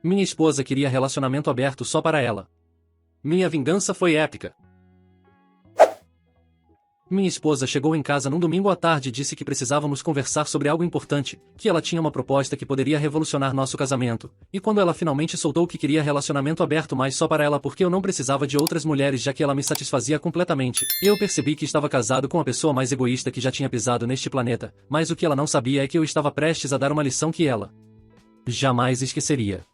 Minha esposa queria relacionamento aberto só para ela. Minha vingança foi épica. Minha esposa chegou em casa num domingo à tarde e disse que precisávamos conversar sobre algo importante, que ela tinha uma proposta que poderia revolucionar nosso casamento, e quando ela finalmente soltou que queria relacionamento aberto mas só para ela porque eu não precisava de outras mulheres já que ela me satisfazia completamente, eu percebi que estava casado com a pessoa mais egoísta que já tinha pisado neste planeta, mas o que ela não sabia é que eu estava prestes a dar uma lição que ela jamais esqueceria.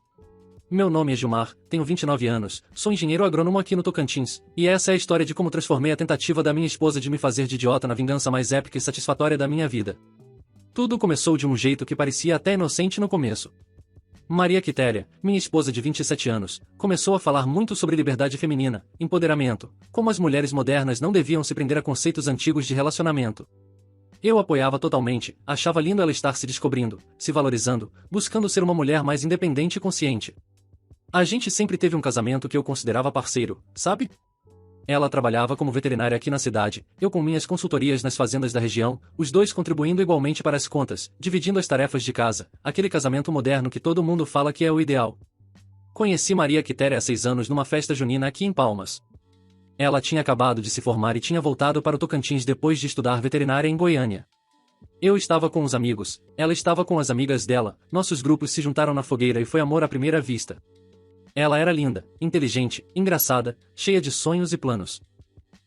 Meu nome é Gilmar, tenho 29 anos, sou engenheiro agrônomo aqui no Tocantins, e essa é a história de como transformei a tentativa da minha esposa de me fazer de idiota na vingança mais épica e satisfatória da minha vida. Tudo começou de um jeito que parecia até inocente no começo. Maria Quitéria, minha esposa de 27 anos, começou a falar muito sobre liberdade feminina, empoderamento, como as mulheres modernas não deviam se prender a conceitos antigos de relacionamento. Eu apoiava totalmente, achava lindo ela estar se descobrindo, se valorizando, buscando ser uma mulher mais independente e consciente. A gente sempre teve um casamento que eu considerava parceiro, sabe? Ela trabalhava como veterinária aqui na cidade, eu com minhas consultorias nas fazendas da região, os dois contribuindo igualmente para as contas, dividindo as tarefas de casa, aquele casamento moderno que todo mundo fala que é o ideal. Conheci Maria Quitéria há 6 anos numa festa junina aqui em Palmas. Ela tinha acabado de se formar e tinha voltado para o Tocantins depois de estudar veterinária em Goiânia. Eu estava com os amigos, ela estava com as amigas dela, nossos grupos se juntaram na fogueira e foi amor à primeira vista. Ela era linda, inteligente, engraçada, cheia de sonhos e planos.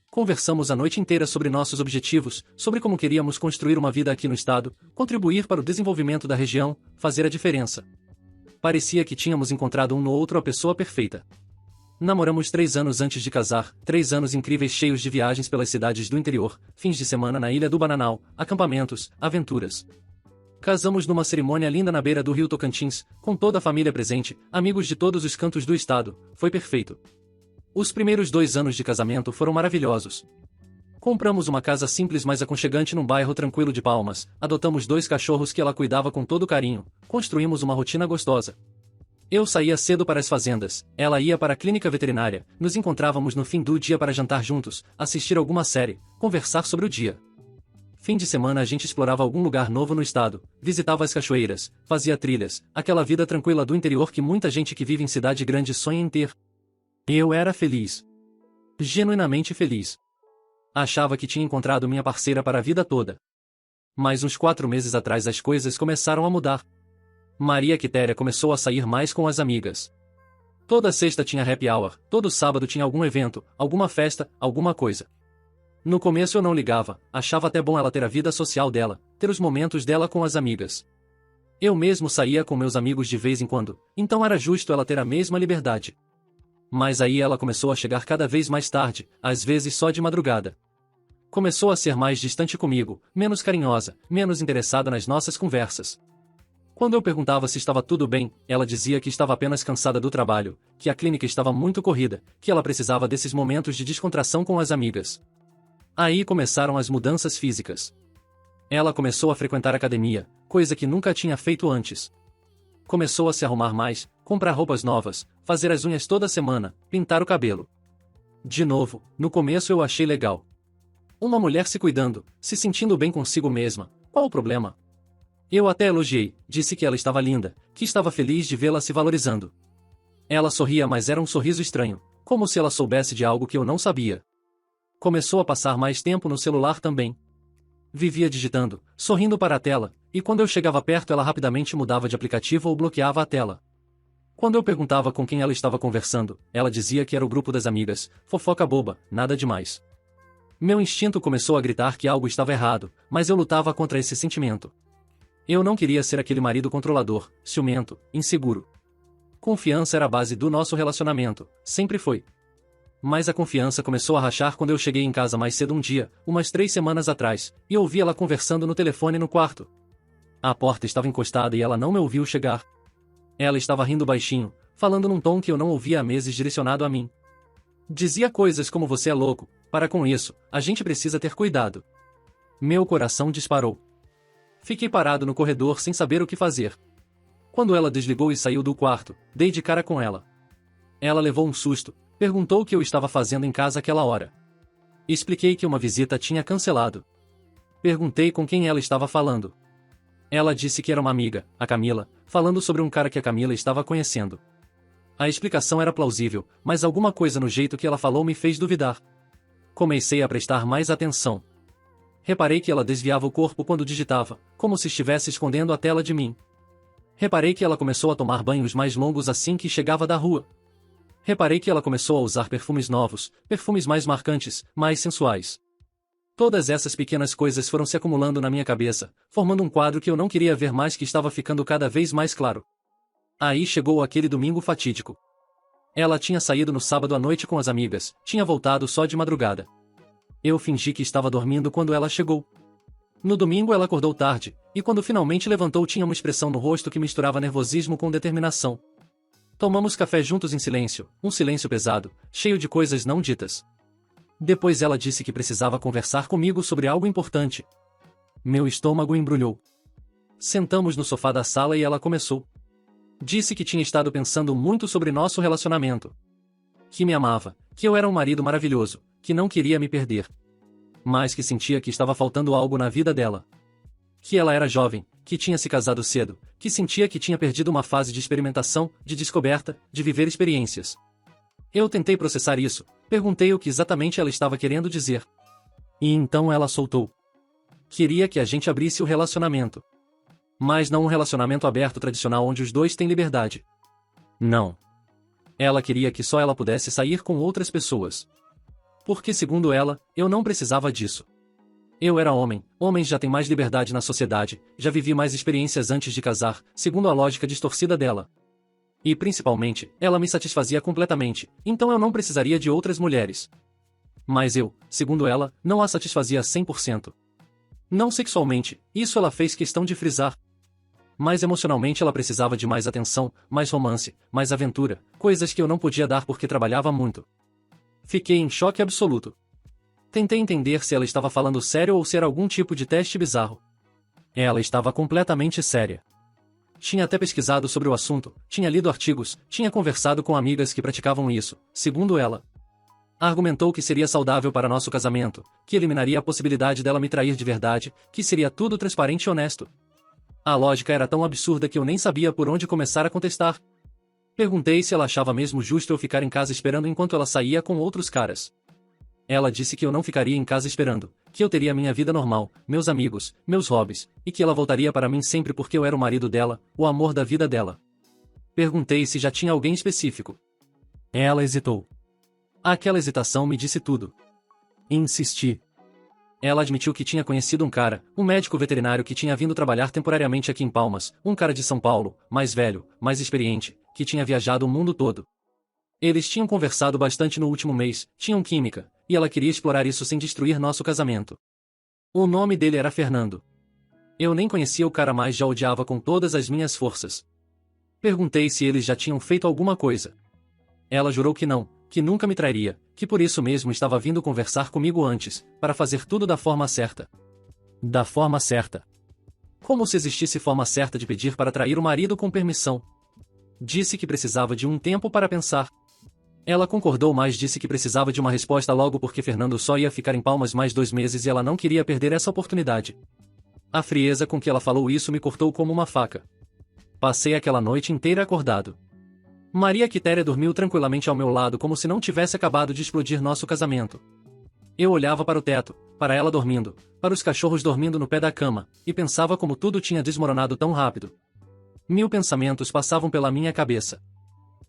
Conversamos a noite inteira sobre nossos objetivos, sobre como queríamos construir uma vida aqui no estado, contribuir para o desenvolvimento da região, fazer a diferença. Parecia que tínhamos encontrado um no outro a pessoa perfeita. Namoramos 3 anos antes de casar, 3 anos incríveis cheios de viagens pelas cidades do interior, fins de semana na Ilha do Bananal, acampamentos, aventuras. Casamos numa cerimônia linda na beira do rio Tocantins, com toda a família presente, amigos de todos os cantos do estado, foi perfeito. Os primeiros 2 anos de casamento foram maravilhosos. Compramos uma casa simples mas aconchegante num bairro tranquilo de Palmas, adotamos 2 cachorros que ela cuidava com todo carinho, construímos uma rotina gostosa. Eu saía cedo para as fazendas, ela ia para a clínica veterinária, nos encontrávamos no fim do dia para jantar juntos, assistir alguma série, conversar sobre o dia. Fim de semana a gente explorava algum lugar novo no estado, visitava as cachoeiras, fazia trilhas, aquela vida tranquila do interior que muita gente que vive em cidade grande sonha em ter. Eu era feliz. Genuinamente feliz. Achava que tinha encontrado minha parceira para a vida toda. Mas uns 4 meses atrás as coisas começaram a mudar. Maria Quitéria começou a sair mais com as amigas. Toda sexta tinha happy hour, todo sábado tinha algum evento, alguma festa, alguma coisa. No começo eu não ligava, achava até bom ela ter a vida social dela, ter os momentos dela com as amigas. Eu mesmo saía com meus amigos de vez em quando, então era justo ela ter a mesma liberdade. Mas aí ela começou a chegar cada vez mais tarde, às vezes só de madrugada. Começou a ser mais distante comigo, menos carinhosa, menos interessada nas nossas conversas. Quando eu perguntava se estava tudo bem, ela dizia que estava apenas cansada do trabalho, que a clínica estava muito corrida, que ela precisava desses momentos de descontração com as amigas. Aí começaram as mudanças físicas. Ela começou a frequentar academia, coisa que nunca tinha feito antes. Começou a se arrumar mais, comprar roupas novas, fazer as unhas toda semana, pintar o cabelo. De novo, no começo eu achei legal. Uma mulher se cuidando, se sentindo bem consigo mesma, qual o problema? Eu até elogiei, disse que ela estava linda, que estava feliz de vê-la se valorizando. Ela sorria mas era um sorriso estranho, como se ela soubesse de algo que eu não sabia. Começou a passar mais tempo no celular também. Vivia digitando, sorrindo para a tela, e quando eu chegava perto ela rapidamente mudava de aplicativo ou bloqueava a tela. Quando eu perguntava com quem ela estava conversando, ela dizia que era o grupo das amigas, fofoca boba, nada demais. Meu instinto começou a gritar que algo estava errado, mas eu lutava contra esse sentimento. Eu não queria ser aquele marido controlador, ciumento, inseguro. Confiança era a base do nosso relacionamento, sempre foi. Mas a confiança começou a rachar quando eu cheguei em casa mais cedo um dia, umas 3 semanas atrás, e ouvi ela conversando no telefone no quarto. A porta estava encostada e ela não me ouviu chegar. Ela estava rindo baixinho, falando num tom que eu não ouvia há meses direcionado a mim. Dizia coisas como você é louco, para com isso, a gente precisa ter cuidado. Meu coração disparou. Fiquei parado no corredor sem saber o que fazer. Quando ela desligou e saiu do quarto, dei de cara com ela. Ela levou um susto. Perguntou o que eu estava fazendo em casa aquela hora. Expliquei que uma visita tinha cancelado. Perguntei com quem ela estava falando. Ela disse que era uma amiga, a Camila, falando sobre um cara que a Camila estava conhecendo. A explicação era plausível, mas alguma coisa no jeito que ela falou me fez duvidar. Comecei a prestar mais atenção. Reparei que ela desviava o corpo quando digitava, como se estivesse escondendo a tela de mim. Reparei que ela começou a tomar banhos mais longos assim que chegava da rua. Reparei que ela começou a usar perfumes novos, perfumes mais marcantes, mais sensuais. Todas essas pequenas coisas foram se acumulando na minha cabeça, formando um quadro que eu não queria ver mais que estava ficando cada vez mais claro. Aí chegou aquele domingo fatídico. Ela tinha saído no sábado à noite com as amigas, tinha voltado só de madrugada. Eu fingi que estava dormindo quando ela chegou. No domingo ela acordou tarde, e quando finalmente levantou tinha uma expressão no rosto que misturava nervosismo com determinação. Tomamos café juntos em silêncio, um silêncio pesado, cheio de coisas não ditas. Depois ela disse que precisava conversar comigo sobre algo importante. Meu estômago embrulhou. Sentamos no sofá da sala e ela começou. Disse que tinha estado pensando muito sobre nosso relacionamento. Que me amava, que eu era um marido maravilhoso, que não queria me perder. Mas que sentia que estava faltando algo na vida dela. Que ela era jovem, que tinha se casado cedo, que sentia que tinha perdido uma fase de experimentação, de descoberta, de viver experiências. Eu tentei processar isso, perguntei o que exatamente ela estava querendo dizer. E então ela soltou. Queria que a gente abrisse o relacionamento. Mas não um relacionamento aberto tradicional onde os dois têm liberdade. Não. Ela queria que só ela pudesse sair com outras pessoas. Porque, segundo ela, eu não precisava disso. Eu era homem, homens já têm mais liberdade na sociedade, já vivi mais experiências antes de casar, segundo a lógica distorcida dela. E, principalmente, ela me satisfazia completamente, então eu não precisaria de outras mulheres. Mas eu, segundo ela, não a satisfazia 100%. Não sexualmente, isso ela fez questão de frisar. Mas emocionalmente ela precisava de mais atenção, mais romance, mais aventura, coisas que eu não podia dar porque trabalhava muito. Fiquei em choque absoluto. Tentei entender se ela estava falando sério ou se era algum tipo de teste bizarro. Ela estava completamente séria. Tinha até pesquisado sobre o assunto, tinha lido artigos, tinha conversado com amigas que praticavam isso, segundo ela. Argumentou que seria saudável para nosso casamento, que eliminaria a possibilidade dela me trair de verdade, que seria tudo transparente e honesto. A lógica era tão absurda que eu nem sabia por onde começar a contestar. Perguntei se ela achava mesmo justo eu ficar em casa esperando enquanto ela saía com outros caras. Ela disse que eu não ficaria em casa esperando, que eu teria minha vida normal, meus amigos, meus hobbies, e que ela voltaria para mim sempre porque eu era o marido dela, o amor da vida dela. Perguntei se já tinha alguém específico. Ela hesitou. Aquela hesitação me disse tudo. Insisti. Ela admitiu que tinha conhecido um cara, um médico veterinário que tinha vindo trabalhar temporariamente aqui em Palmas, um cara de São Paulo, mais velho, mais experiente, que tinha viajado o mundo todo. Eles tinham conversado bastante no último mês, tinham química, e ela queria explorar isso sem destruir nosso casamento. O nome dele era Fernando. Eu nem conhecia o cara, mas já odiava com todas as minhas forças. Perguntei se eles já tinham feito alguma coisa. Ela jurou que não, que nunca me trairia, que por isso mesmo estava vindo conversar comigo antes, para fazer tudo da forma certa. Da forma certa. Como se existisse forma certa de pedir para trair o marido com permissão. Disse que precisava de um tempo para pensar. Ela concordou, mas disse que precisava de uma resposta logo porque Fernando só ia ficar em Palmas mais 2 meses e ela não queria perder essa oportunidade. A frieza com que ela falou isso me cortou como uma faca. Passei aquela noite inteira acordado. Maria Quitéria dormiu tranquilamente ao meu lado como se não tivesse acabado de explodir nosso casamento. Eu olhava para o teto, para ela dormindo, para os cachorros dormindo no pé da cama, e pensava como tudo tinha desmoronado tão rápido. 1000 pensamentos passavam pela minha cabeça.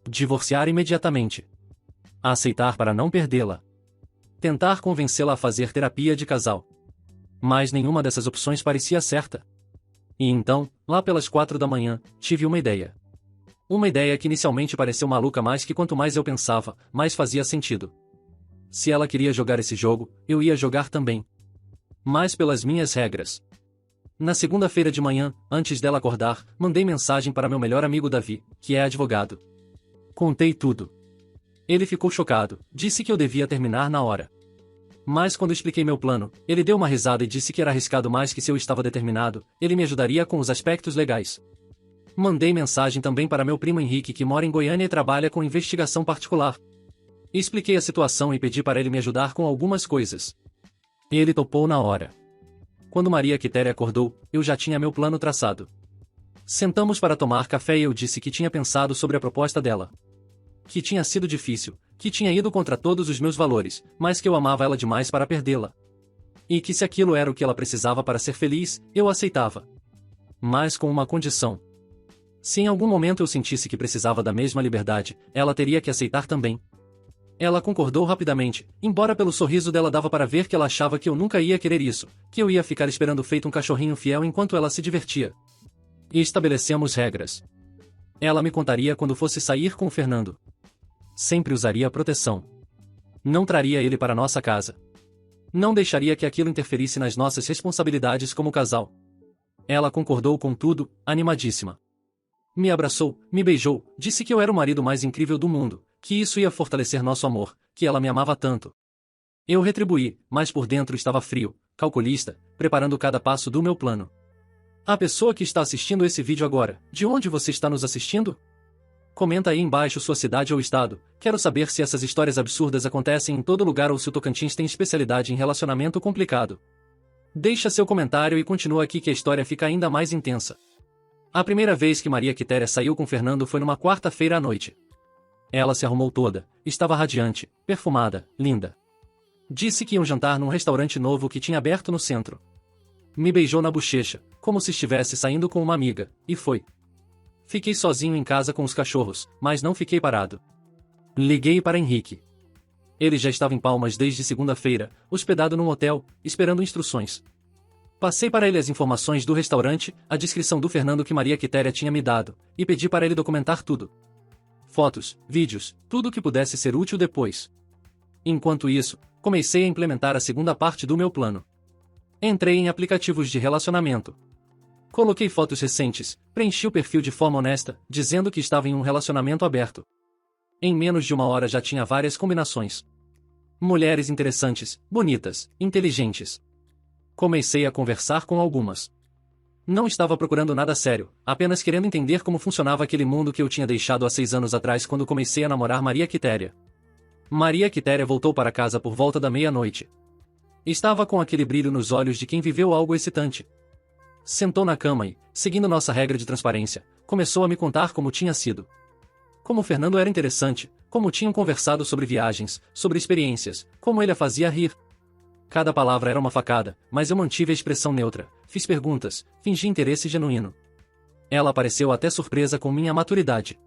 Divorciar imediatamente. Aceitar para não perdê-la. Tentar convencê-la a fazer terapia de casal. Mas nenhuma dessas opções parecia certa. E então, lá pelas 4 da manhã, tive uma ideia. Uma ideia que inicialmente pareceu maluca, mas que quanto mais eu pensava, mais fazia sentido. Se ela queria jogar esse jogo, eu ia jogar também. Mas pelas minhas regras. Na segunda-feira de manhã, antes dela acordar, mandei mensagem para meu melhor amigo Davi, que é advogado. Contei tudo. Ele ficou chocado, disse que eu devia terminar na hora. Mas quando expliquei meu plano, ele deu uma risada e disse que era arriscado, mas que se eu estava determinado, ele me ajudaria com os aspectos legais. Mandei mensagem também para meu primo Henrique, que mora em Goiânia e trabalha com investigação particular. Expliquei a situação e pedi para ele me ajudar com algumas coisas. Ele topou na hora. Quando Maria Quitéria acordou, eu já tinha meu plano traçado. Sentamos para tomar café e eu disse que tinha pensado sobre a proposta dela. Que tinha sido difícil, que tinha ido contra todos os meus valores, mas que eu amava ela demais para perdê-la. E que se aquilo era o que ela precisava para ser feliz, eu aceitava. Mas com uma condição. Se em algum momento eu sentisse que precisava da mesma liberdade, ela teria que aceitar também. Ela concordou rapidamente, embora pelo sorriso dela dava para ver que ela achava que eu nunca ia querer isso, que eu ia ficar esperando feito um cachorrinho fiel enquanto ela se divertia. E estabelecemos regras. Ela me contaria quando fosse sair com o Fernando. Sempre usaria proteção. Não traria ele para nossa casa. Não deixaria que aquilo interferisse nas nossas responsabilidades como casal. Ela concordou com tudo, animadíssima. Me abraçou, me beijou, disse que eu era o marido mais incrível do mundo, que isso ia fortalecer nosso amor, que ela me amava tanto. Eu retribuí, mas por dentro estava frio, calculista, preparando cada passo do meu plano. A pessoa que está assistindo esse vídeo agora, de onde você está nos assistindo? Comenta aí embaixo sua cidade ou estado, quero saber se essas histórias absurdas acontecem em todo lugar ou se o Tocantins tem especialidade em relacionamento complicado. Deixa seu comentário e continua aqui que a história fica ainda mais intensa. A primeira vez que Maria Quitéria saiu com Fernando foi numa quarta-feira à noite. Ela se arrumou toda, estava radiante, perfumada, linda. Disse que iam jantar num restaurante novo que tinha aberto no centro. Me beijou na bochecha, como se estivesse saindo com uma amiga, e foi. Fiquei sozinho em casa com os cachorros, mas não fiquei parado. Liguei para Henrique. Ele já estava em Palmas desde segunda-feira, hospedado num hotel, esperando instruções. Passei para ele as informações do restaurante, a descrição do Fernando que Maria Quitéria tinha me dado, e pedi para ele documentar tudo. Fotos, vídeos, tudo que pudesse ser útil depois. Enquanto isso, comecei a implementar a segunda parte do meu plano. Entrei em aplicativos de relacionamento. Coloquei fotos recentes, preenchi o perfil de forma honesta, dizendo que estava em um relacionamento aberto. Em menos de uma hora já tinha várias combinações. Mulheres interessantes, bonitas, inteligentes. Comecei a conversar com algumas. Não estava procurando nada sério, apenas querendo entender como funcionava aquele mundo que eu tinha deixado há 6 anos atrás quando comecei a namorar Maria Quitéria. Maria Quitéria voltou para casa por volta da meia-noite. Estava com aquele brilho nos olhos de quem viveu algo excitante. Sentou na cama e, seguindo nossa regra de transparência, começou a me contar como tinha sido. Como Fernando era interessante, como tinham conversado sobre viagens, sobre experiências, como ele a fazia rir. Cada palavra era uma facada, mas eu mantive a expressão neutra, fiz perguntas, fingi interesse genuíno. Ela pareceu até surpresa com minha maturidade.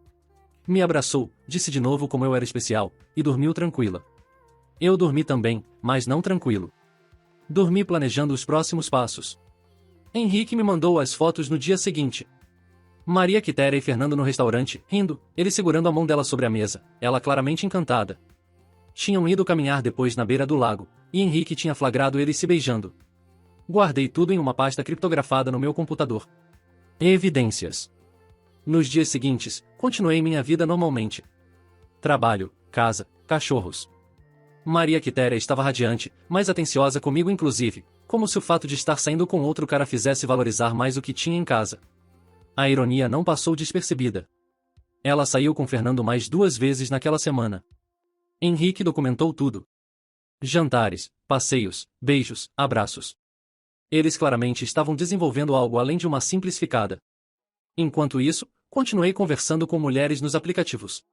Me abraçou, disse de novo como eu era especial, e dormiu tranquila. Eu dormi também, mas não tranquilo. Dormi planejando os próximos passos. Henrique me mandou as fotos no dia seguinte. Maria Quitéria e Fernando no restaurante, rindo, ele segurando a mão dela sobre a mesa, ela claramente encantada. Tinham ido caminhar depois na beira do lago, e Henrique tinha flagrado eles se beijando. Guardei tudo em uma pasta criptografada no meu computador. Evidências. Nos dias seguintes, continuei minha vida normalmente. Trabalho, casa, cachorros. Maria Quitéria estava radiante, mais atenciosa comigo inclusive, como se o fato de estar saindo com outro cara fizesse valorizar mais o que tinha em casa. A ironia não passou despercebida. Ela saiu com Fernando mais 2 vezes naquela semana. Henrique documentou tudo. Jantares, passeios, beijos, abraços. Eles claramente estavam desenvolvendo algo além de uma simples ficada. Enquanto isso, continuei conversando com mulheres nos aplicativos.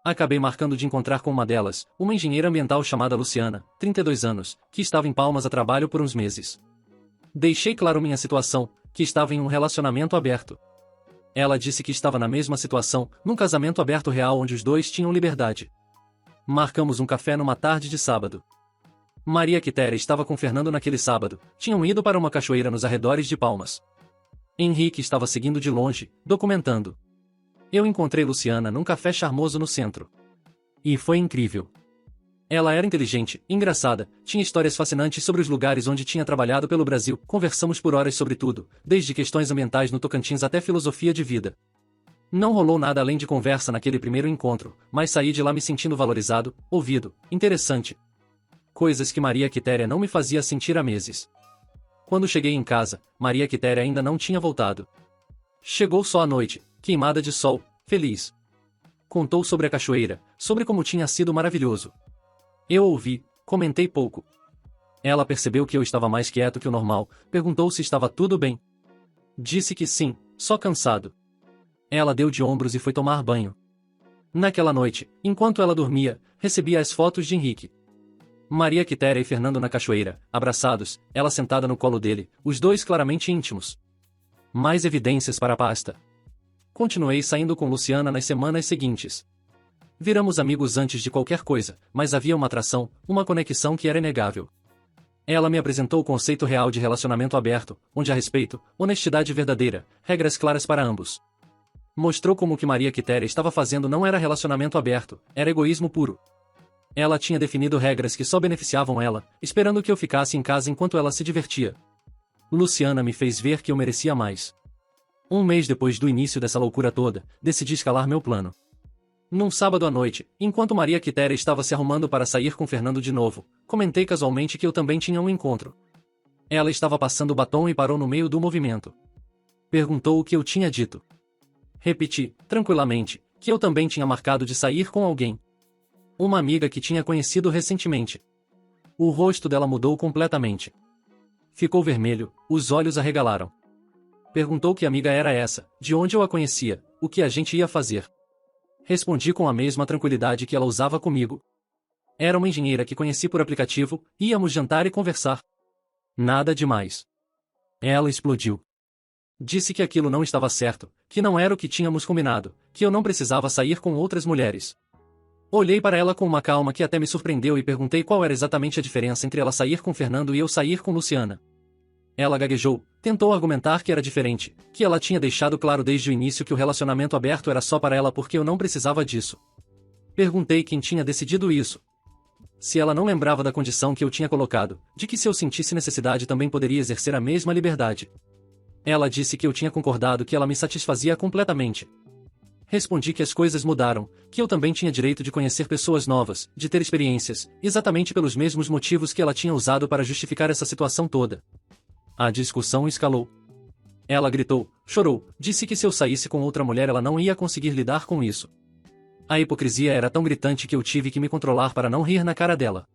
Acabei marcando de encontrar com uma delas, uma engenheira ambiental chamada Luciana, 32 anos, que estava em Palmas a trabalho por uns meses. Deixei claro minha situação, que estava em um relacionamento aberto. Ela disse que estava na mesma situação, num casamento aberto real onde os dois tinham liberdade. Marcamos um café numa tarde de sábado. Maria Quitéria estava com Fernando naquele sábado, tinham ido para uma cachoeira nos arredores de Palmas. Henrique estava seguindo de longe, documentando. Eu encontrei Luciana num café charmoso no centro. E foi incrível. Ela era inteligente, engraçada, tinha histórias fascinantes sobre os lugares onde tinha trabalhado pelo Brasil, conversamos por horas sobre tudo, desde questões ambientais no Tocantins até filosofia de vida. Não rolou nada além de conversa naquele primeiro encontro, mas saí de lá me sentindo valorizado, ouvido, interessante. Coisas que Maria Quitéria não me fazia sentir há meses. Quando cheguei em casa, Maria Quitéria ainda não tinha voltado. Chegou só à noite, queimada de sol, feliz. Contou sobre a cachoeira, sobre como tinha sido maravilhoso. Eu ouvi, comentei pouco. Ela percebeu que eu estava mais quieto que o normal, perguntou se estava tudo bem. Disse que sim, só cansado. Ela deu de ombros e foi tomar banho. Naquela noite, enquanto ela dormia, recebia as fotos de Henrique. Maria Quitéria e Fernando na cachoeira, abraçados, ela sentada no colo dele, os dois claramente íntimos. Mais evidências para a pasta. Continuei saindo com Luciana nas semanas seguintes. Viramos amigos antes de qualquer coisa, mas havia uma atração, uma conexão que era inegável. Ela me apresentou o conceito real de relacionamento aberto, onde há respeito, honestidade verdadeira, regras claras para ambos. Mostrou como o que Maria Quitéria estava fazendo não era relacionamento aberto, era egoísmo puro. Ela tinha definido regras que só beneficiavam ela, esperando que eu ficasse em casa enquanto ela se divertia. Luciana me fez ver que eu merecia mais. Um mês depois do início dessa loucura toda, decidi escalar meu plano. Num sábado à noite, enquanto Maria Quitéria estava se arrumando para sair com Fernando de novo, comentei casualmente que eu também tinha um encontro. Ela estava passando o batom e parou no meio do movimento. Perguntou o que eu tinha dito. Repeti, tranquilamente, que eu também tinha marcado de sair com alguém. Uma amiga que tinha conhecido recentemente. O rosto dela mudou completamente. Ficou vermelho, os olhos arregalaram. Perguntou que amiga era essa, de onde eu a conhecia, o que a gente ia fazer. Respondi com a mesma tranquilidade que ela usava comigo. Era uma engenheira que conheci por aplicativo, íamos jantar e conversar. Nada demais. Ela explodiu. Disse que aquilo não estava certo, que não era o que tínhamos combinado, que eu não precisava sair com outras mulheres. Olhei para ela com uma calma que até me surpreendeu e perguntei qual era exatamente a diferença entre ela sair com Fernando e eu sair com Luciana. Ela gaguejou, tentou argumentar que era diferente, que ela tinha deixado claro desde o início que o relacionamento aberto era só para ela porque eu não precisava disso. Perguntei quem tinha decidido isso. Se ela não lembrava da condição que eu tinha colocado, de que se eu sentisse necessidade também poderia exercer a mesma liberdade. Ela disse que eu tinha concordado que ela me satisfazia completamente. Respondi que as coisas mudaram, que eu também tinha direito de conhecer pessoas novas, de ter experiências, exatamente pelos mesmos motivos que ela tinha usado para justificar essa situação toda. A discussão escalou. Ela gritou, chorou, disse que se eu saísse com outra mulher ela não ia conseguir lidar com isso. A hipocrisia era tão gritante que eu tive que me controlar para não rir na cara dela.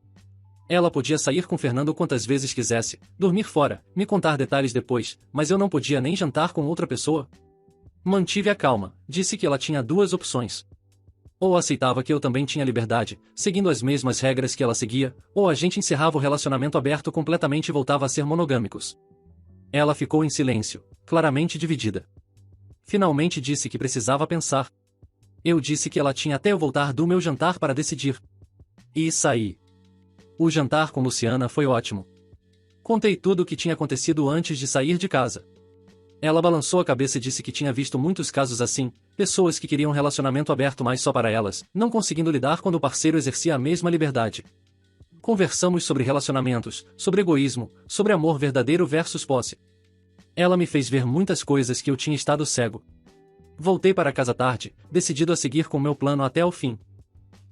Ela podia sair com Fernando quantas vezes quisesse, dormir fora, me contar detalhes depois, mas eu não podia nem jantar com outra pessoa. Mantive a calma, disse que ela tinha duas opções. Ou aceitava que eu também tinha liberdade, seguindo as mesmas regras que ela seguia, ou a gente encerrava o relacionamento aberto completamente e voltava a ser monogâmicos. Ela ficou em silêncio, claramente dividida. Finalmente disse que precisava pensar. Eu disse que ela tinha até eu voltar do meu jantar para decidir. E saí. O jantar com Luciana foi ótimo. Contei tudo o que tinha acontecido antes de sair de casa. Ela balançou a cabeça e disse que tinha visto muitos casos assim, pessoas que queriam um relacionamento aberto mas só para elas, não conseguindo lidar quando o parceiro exercia a mesma liberdade. Conversamos sobre relacionamentos, sobre egoísmo, sobre amor verdadeiro versus posse. Ela me fez ver muitas coisas que eu tinha estado cego. Voltei para casa tarde, decidido a seguir com meu plano até o fim.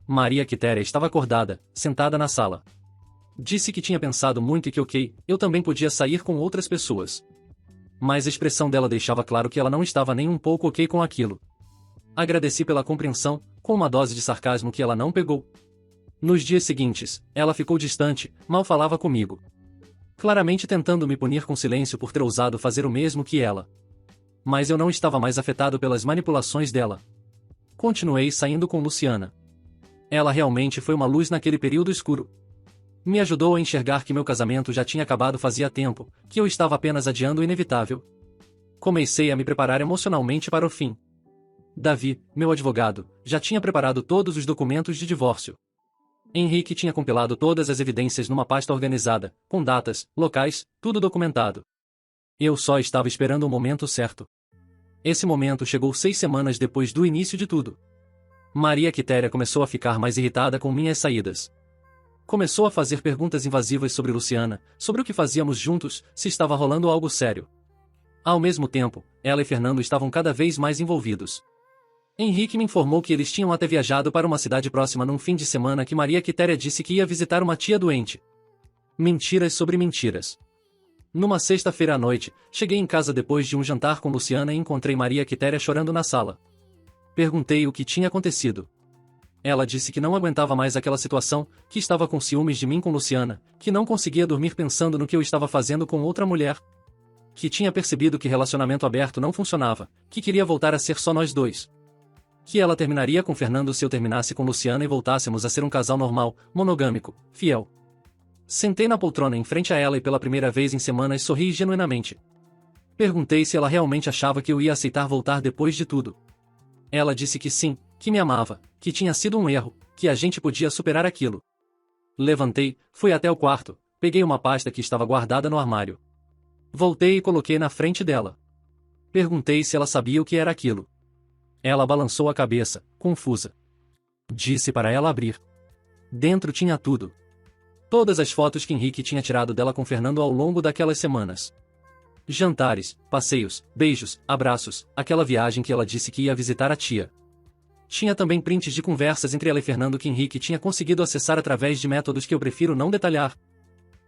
Maria Quitéria estava acordada, sentada na sala. Disse que tinha pensado muito e que eu também podia sair com outras pessoas. Mas a expressão dela deixava claro que ela não estava nem um pouco ok com aquilo. Agradeci pela compreensão, com uma dose de sarcasmo que ela não pegou. Nos dias seguintes, ela ficou distante, mal falava comigo. Claramente tentando me punir com silêncio por ter ousado fazer o mesmo que ela. Mas eu não estava mais afetado pelas manipulações dela. Continuei saindo com Luciana. Ela realmente foi uma luz naquele período escuro. Me ajudou a enxergar que meu casamento já tinha acabado fazia tempo, que eu estava apenas adiando o inevitável. Comecei a me preparar emocionalmente para o fim. Davi, meu advogado, já tinha preparado todos os documentos de divórcio. Henrique tinha compilado todas as evidências numa pasta organizada, com datas, locais, tudo documentado. Eu só estava esperando o momento certo. Esse momento chegou 6 semanas depois do início de tudo. Maria Quitéria começou a ficar mais irritada com minhas saídas. Começou a fazer perguntas invasivas sobre Luciana, sobre o que fazíamos juntos, se estava rolando algo sério. Ao mesmo tempo, ela e Fernando estavam cada vez mais envolvidos. Henrique me informou que eles tinham até viajado para uma cidade próxima num fim de semana que Maria Quitéria disse que ia visitar uma tia doente. Mentiras sobre mentiras. Numa sexta-feira à noite, cheguei em casa depois de um jantar com Luciana e encontrei Maria Quitéria chorando na sala. Perguntei o que tinha acontecido. Ela disse que não aguentava mais aquela situação, que estava com ciúmes de mim com Luciana, que não conseguia dormir pensando no que eu estava fazendo com outra mulher, que tinha percebido que relacionamento aberto não funcionava, que queria voltar a ser só nós dois. Que ela terminaria com Fernando se eu terminasse com Luciana e voltássemos a ser um casal normal, monogâmico, fiel. Sentei na poltrona em frente a ela e pela primeira vez em semanas sorri genuinamente. Perguntei se ela realmente achava que eu ia aceitar voltar depois de tudo. Ela disse que sim, que me amava, que tinha sido um erro, que a gente podia superar aquilo. Levantei, fui até o quarto, peguei uma pasta que estava guardada no armário. Voltei e coloquei na frente dela. Perguntei se ela sabia o que era aquilo. Ela balançou a cabeça, confusa. Disse para ela abrir. Dentro tinha tudo. Todas as fotos que Henrique tinha tirado dela com Fernando ao longo daquelas semanas. Jantares, passeios, beijos, abraços, aquela viagem que ela disse que ia visitar a tia. Tinha também prints de conversas entre ela e Fernando que Henrique tinha conseguido acessar através de métodos que eu prefiro não detalhar.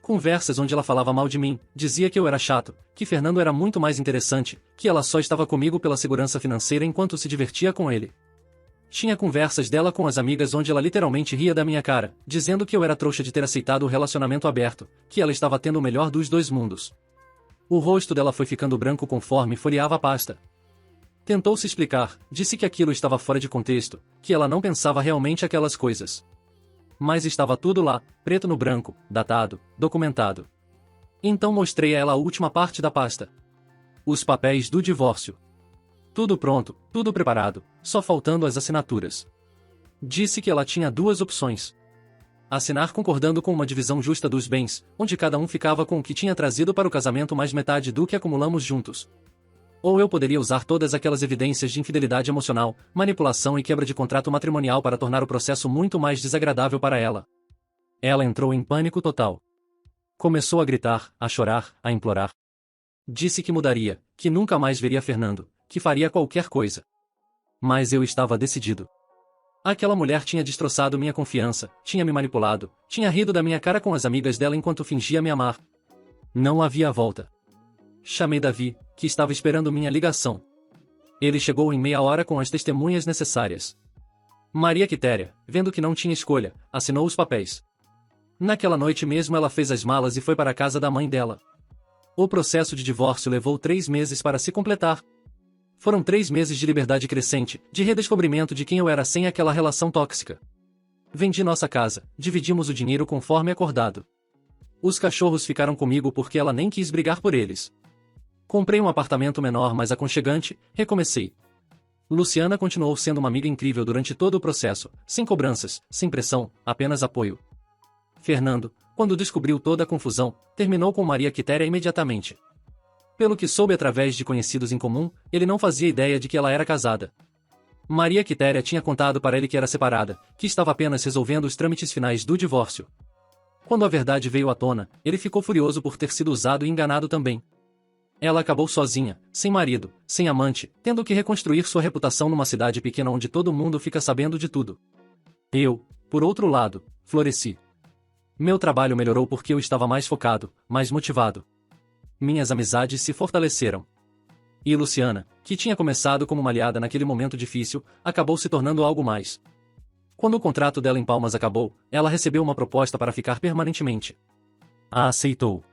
Conversas onde ela falava mal de mim, dizia que eu era chato, que Fernando era muito mais interessante, que ela só estava comigo pela segurança financeira enquanto se divertia com ele. Tinha conversas dela com as amigas onde ela literalmente ria da minha cara, dizendo que eu era trouxa de ter aceitado o relacionamento aberto, que ela estava tendo o melhor dos dois mundos. O rosto dela foi ficando branco conforme folheava a pasta. Tentou se explicar, disse que aquilo estava fora de contexto, que ela não pensava realmente aquelas coisas. Mas estava tudo lá, preto no branco, datado, documentado. Então mostrei a ela a última parte da pasta. Os papéis do divórcio. Tudo pronto, tudo preparado, só faltando as assinaturas. Disse que ela tinha duas opções. Assinar concordando com uma divisão justa dos bens, onde cada um ficava com o que tinha trazido para o casamento mais metade do que acumulamos juntos. Ou eu poderia usar todas aquelas evidências de infidelidade emocional, manipulação e quebra de contrato matrimonial para tornar o processo muito mais desagradável para ela. Ela entrou em pânico total. Começou a gritar, a chorar, a implorar. Disse que mudaria, que nunca mais veria Fernando, que faria qualquer coisa. Mas eu estava decidido. Aquela mulher tinha destroçado minha confiança, tinha me manipulado, tinha rido da minha cara com as amigas dela enquanto fingia me amar. Não havia volta. Chamei Davi, que estava esperando minha ligação. Ele chegou em meia hora com as testemunhas necessárias. Maria Quitéria, vendo que não tinha escolha, assinou os papéis. Naquela noite mesmo ela fez as malas e foi para a casa da mãe dela. O processo de divórcio levou 3 meses para se completar. Foram 3 meses de liberdade crescente, de redescobrimento de quem eu era sem aquela relação tóxica. Vendi nossa casa, dividimos o dinheiro conforme acordado. Os cachorros ficaram comigo porque ela nem quis brigar por eles. Comprei um apartamento menor mais aconchegante, recomecei. Luciana continuou sendo uma amiga incrível durante todo o processo, sem cobranças, sem pressão, apenas apoio. Fernando, quando descobriu toda a confusão, terminou com Maria Quitéria imediatamente. Pelo que soube através de conhecidos em comum, ele não fazia ideia de que ela era casada. Maria Quitéria tinha contado para ele que era separada, que estava apenas resolvendo os trâmites finais do divórcio. Quando a verdade veio à tona, ele ficou furioso por ter sido usado e enganado também. Ela acabou sozinha, sem marido, sem amante, tendo que reconstruir sua reputação numa cidade pequena onde todo mundo fica sabendo de tudo. Eu, por outro lado, floresci. Meu trabalho melhorou porque eu estava mais focado, mais motivado. Minhas amizades se fortaleceram. E Luciana, que tinha começado como uma aliada naquele momento difícil, acabou se tornando algo mais. Quando o contrato dela em Palmas acabou, ela recebeu uma proposta para ficar permanentemente. A aceitou.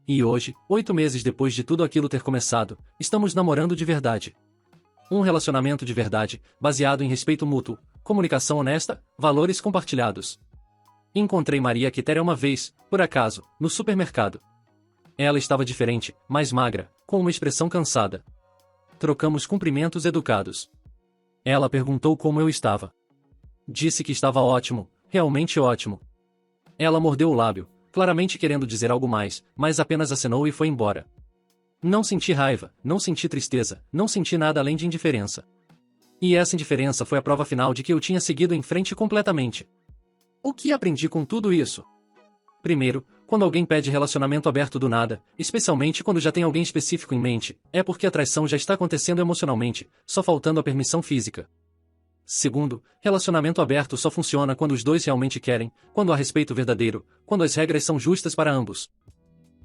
E hoje, 8 meses depois de tudo aquilo ter começado, estamos namorando de verdade. Um relacionamento de verdade, baseado em respeito mútuo, comunicação honesta, valores compartilhados. Encontrei Maria Quitéria uma vez, por acaso, no supermercado. Ela estava diferente, mais magra, com uma expressão cansada. Trocamos cumprimentos educados. Ela perguntou como eu estava. Disse que estava ótimo, realmente ótimo. Ela mordeu o lábio, claramente querendo dizer algo mais, mas apenas acenou e foi embora. Não senti raiva, não senti tristeza, não senti nada além de indiferença. E essa indiferença foi a prova final de que eu tinha seguido em frente completamente. O que aprendi com tudo isso? Primeiro, quando alguém pede relacionamento aberto do nada, especialmente quando já tem alguém específico em mente, é porque a traição já está acontecendo emocionalmente, só faltando a permissão física. Segundo, relacionamento aberto só funciona quando os dois realmente querem, quando há respeito verdadeiro, quando as regras são justas para ambos.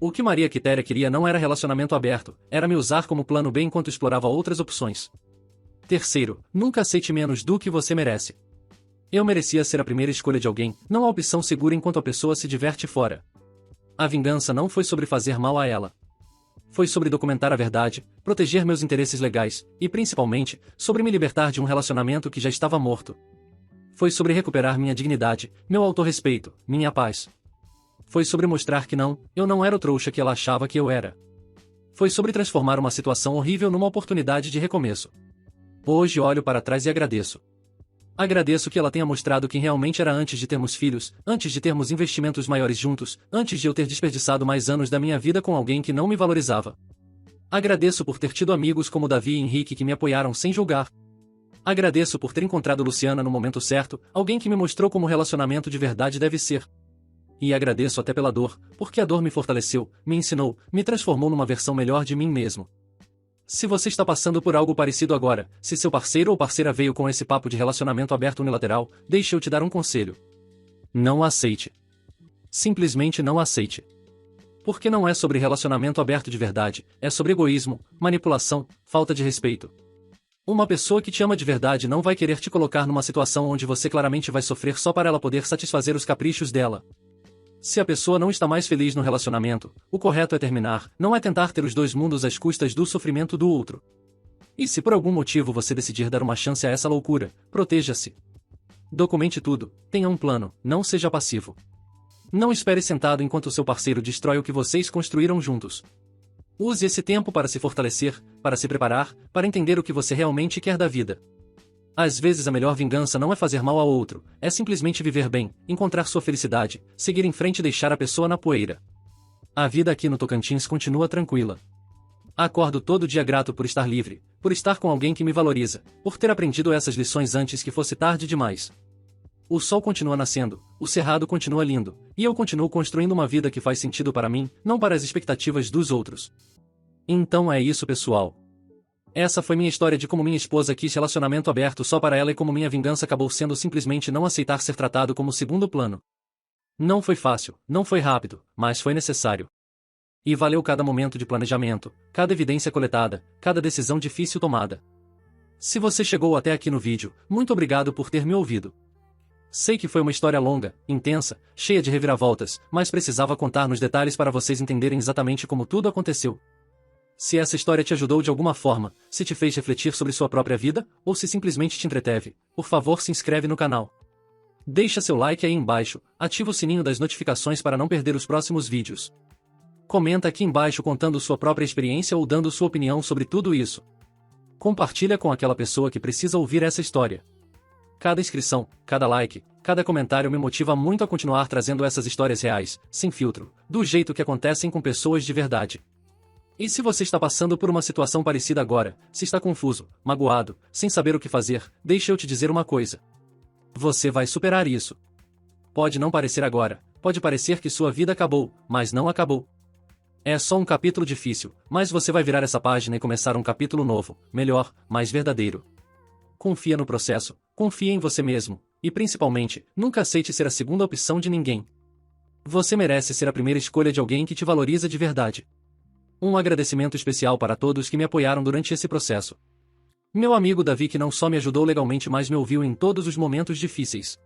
O que Maria Quitéria queria não era relacionamento aberto, era me usar como plano B enquanto explorava outras opções. Terceiro, nunca aceite menos do que você merece. Eu merecia ser a primeira escolha de alguém, não a opção segura enquanto a pessoa se diverte fora. A vingança não foi sobre fazer mal a ela. Foi sobre documentar a verdade, proteger meus interesses legais, e principalmente, sobre me libertar de um relacionamento que já estava morto. Foi sobre recuperar minha dignidade, meu autorrespeito, minha paz. Foi sobre mostrar que eu não era o trouxa que ela achava que eu era. Foi sobre transformar uma situação horrível numa oportunidade de recomeço. Hoje olho para trás e agradeço. Agradeço que ela tenha mostrado quem realmente era antes de termos filhos, antes de termos investimentos maiores juntos, antes de eu ter desperdiçado mais anos da minha vida com alguém que não me valorizava. Agradeço por ter tido amigos como Davi e Henrique que me apoiaram sem julgar. Agradeço por ter encontrado Luciana no momento certo, alguém que me mostrou como relacionamento de verdade deve ser. E agradeço até pela dor, porque a dor me fortaleceu, me ensinou, me transformou numa versão melhor de mim mesmo. Se você está passando por algo parecido agora, se seu parceiro ou parceira veio com esse papo de relacionamento aberto unilateral, deixe eu te dar um conselho. Não aceite. Simplesmente não aceite. Porque não é sobre relacionamento aberto de verdade, é sobre egoísmo, manipulação, falta de respeito. Uma pessoa que te ama de verdade não vai querer te colocar numa situação onde você claramente vai sofrer só para ela poder satisfazer os caprichos dela. Se a pessoa não está mais feliz no relacionamento, o correto é terminar, não é tentar ter os dois mundos às custas do sofrimento do outro. E se por algum motivo você decidir dar uma chance a essa loucura, proteja-se. Documente tudo, tenha um plano, não seja passivo. Não espere sentado enquanto seu parceiro destrói o que vocês construíram juntos. Use esse tempo para se fortalecer, para se preparar, para entender o que você realmente quer da vida. Às vezes a melhor vingança não é fazer mal ao outro, é simplesmente viver bem, encontrar sua felicidade, seguir em frente e deixar a pessoa na poeira. A vida aqui no Tocantins continua tranquila. Acordo todo dia grato por estar livre, por estar com alguém que me valoriza, por ter aprendido essas lições antes que fosse tarde demais. O sol continua nascendo, o cerrado continua lindo, e eu continuo construindo uma vida que faz sentido para mim, não para as expectativas dos outros. Então é isso, pessoal. Essa foi minha história de como minha esposa quis relacionamento aberto só para ela e como minha vingança acabou sendo simplesmente não aceitar ser tratado como segundo plano. Não foi fácil, não foi rápido, mas foi necessário. E valeu cada momento de planejamento, cada evidência coletada, cada decisão difícil tomada. Se você chegou até aqui no vídeo, muito obrigado por ter me ouvido. Sei que foi uma história longa, intensa, cheia de reviravoltas, mas precisava contar nos detalhes para vocês entenderem exatamente como tudo aconteceu. Se essa história te ajudou de alguma forma, se te fez refletir sobre sua própria vida, ou se simplesmente te entreteve, por favor se inscreve no canal. Deixa seu like aí embaixo, ativa o sininho das notificações para não perder os próximos vídeos. Comenta aqui embaixo contando sua própria experiência ou dando sua opinião sobre tudo isso. Compartilha com aquela pessoa que precisa ouvir essa história. Cada inscrição, cada like, cada comentário me motiva muito a continuar trazendo essas histórias reais, sem filtro, do jeito que acontecem com pessoas de verdade. E se você está passando por uma situação parecida agora, se está confuso, magoado, sem saber o que fazer, deixa eu te dizer uma coisa. Você vai superar isso. Pode não parecer agora, pode parecer que sua vida acabou, mas não acabou. É só um capítulo difícil, mas você vai virar essa página e começar um capítulo novo, melhor, mais verdadeiro. Confia no processo, confia em você mesmo, e principalmente, nunca aceite ser a segunda opção de ninguém. Você merece ser a primeira escolha de alguém que te valoriza de verdade. Um agradecimento especial para todos que me apoiaram durante esse processo. Meu amigo Davi que não só me ajudou legalmente mas me ouviu em todos os momentos difíceis.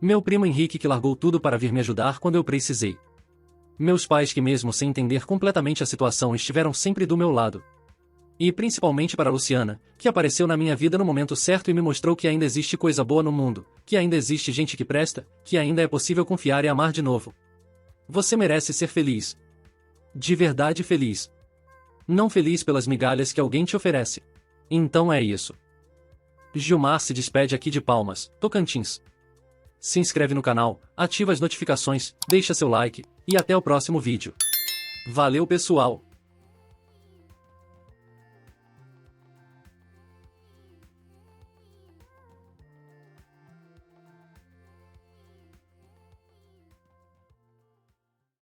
Meu primo Henrique que largou tudo para vir me ajudar quando eu precisei. Meus pais que mesmo sem entender completamente a situação estiveram sempre do meu lado. E principalmente para Luciana, que apareceu na minha vida no momento certo e me mostrou que ainda existe coisa boa no mundo, que ainda existe gente que presta, que ainda é possível confiar e amar de novo. Você merece ser feliz. De verdade feliz. Não feliz pelas migalhas que alguém te oferece. Então é isso. Gilmar se despede aqui de Palmas, Tocantins. Se inscreve no canal, ativa as notificações, deixa seu like, e até o próximo vídeo. Valeu pessoal!